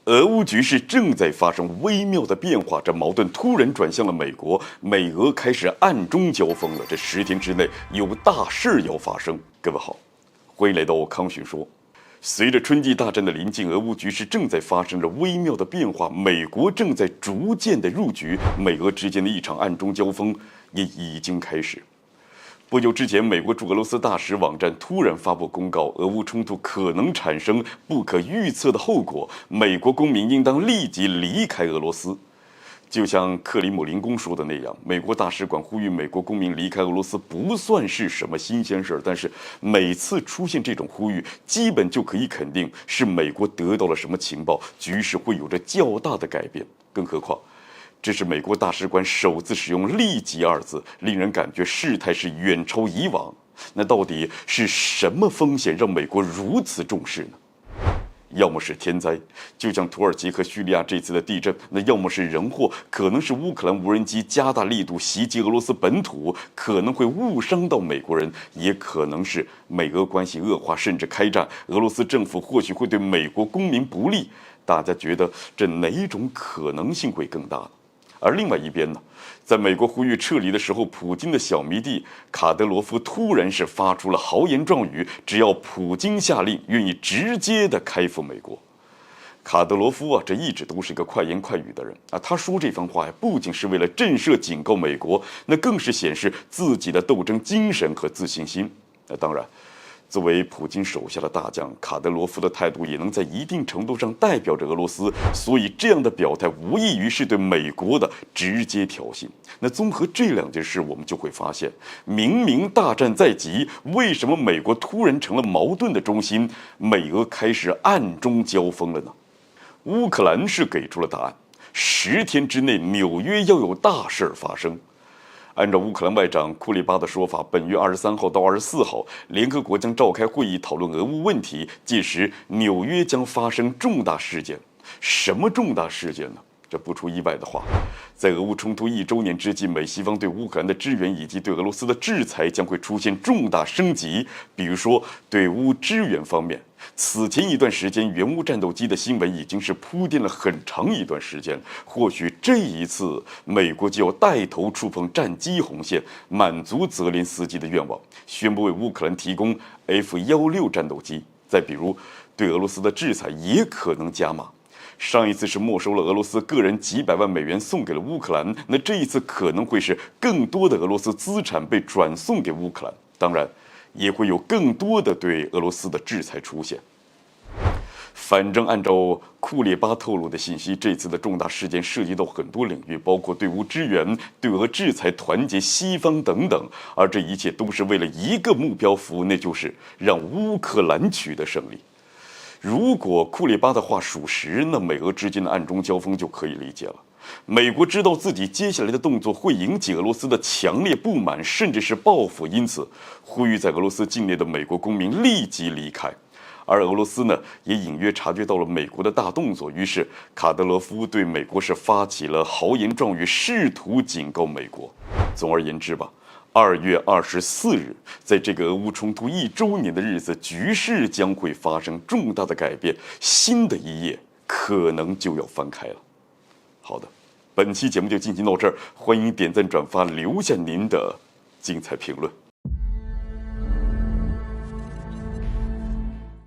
俄乌局势正在发生微妙的变化，这矛盾突然转向了美国，美俄开始暗中交锋了。这10天之内有大事要发生。各位好，欢迎来到康讯说。随着春季大战的临近，俄乌局势正在发生着微妙的变化，美国正在逐渐的入局，美俄之间的一场暗中交锋也已经开始。不久之前，美国驻俄罗斯大使网站突然发布公告，俄乌冲突可能产生不可预测的后果，美国公民应当立即离开俄罗斯。就像克里姆林宫说的那样，美国大使馆呼吁美国公民离开俄罗斯不算是什么新鲜事，但是每次出现这种呼吁，基本就可以肯定是美国得到了什么情报，局势会有着较大的改变。更何况这是美国大使馆首次使用"立即"二字，令人感觉事态是远超以往。那到底是什么风险让美国如此重视呢？要么是天灾，就像土耳其和叙利亚这次的地震；那要么是人祸，可能是乌克兰无人机加大力度袭击俄罗斯本土，可能会误伤到美国人；也可能是美俄关系恶化，甚至开战，俄罗斯政府或许会对美国公民不利。大家觉得这哪种可能性会更大呢？而另外一边呢，在美国呼吁撤离的时候，普京的小迷弟卡德罗夫突然是发出了豪言壮语，只要普京下令，愿意直接的开赴美国。卡德罗夫这一直都是一个快言快语的人他说这番话不仅是为了震慑警告美国，那更是显示自己的斗争精神和自信心。当然，作为普京手下的大将，卡德罗夫的态度也能在一定程度上代表着俄罗斯，所以这样的表态无异于是对美国的直接挑衅。那综合这两件事，我们就会发现，明明大战在即，为什么美国突然成了矛盾的中心？美俄开始暗中交锋了呢？乌克兰是给出了答案，10天之内纽约要有大事发生。按照乌克兰外长库列巴的说法，本月23号到24号，联合国将召开会议讨论俄乌问题，届时纽约将发生重大事件。什么重大事件呢？这不出意外的话，在俄乌冲突1周年之际，美西方对乌克兰的支援以及对俄罗斯的制裁将会出现重大升级。比如说，对乌支援方面，此前一段时间援乌战斗机的新闻已经是铺垫了很长一段时间，或许这一次美国就要带头触碰战机红线，满足泽连斯基的愿望，宣布为乌克兰提供 F-16战斗机。再比如，对俄罗斯的制裁也可能加码。上一次是没收了俄罗斯个人几百万美元送给了乌克兰，那这一次可能会是更多的俄罗斯资产被转送给乌克兰，当然也会有更多的对俄罗斯的制裁出现。反正按照库列巴透露的信息，这次的重大事件涉及到很多领域，包括对乌支援、对俄制裁、团结西方等等，而这一切都是为了一个目标服务，那就是让乌克兰取得胜利。如果库列巴的话属实，那美俄之间的暗中交锋就可以理解了。美国知道自己接下来的动作会引起俄罗斯的强烈不满，甚至是报复，因此呼吁在俄罗斯境内的美国公民立即离开。而俄罗斯呢，也隐约察觉到了美国的大动作，于是卡德罗夫对美国是发起了豪言壮语，试图警告美国。总而言之吧，2月24日，在这个俄乌冲突1周年的日子，局势将会发生重大的改变，新的一页可能就要翻开了。好的，本期节目就进行到这儿，欢迎点赞、转发，留下您的精彩评论。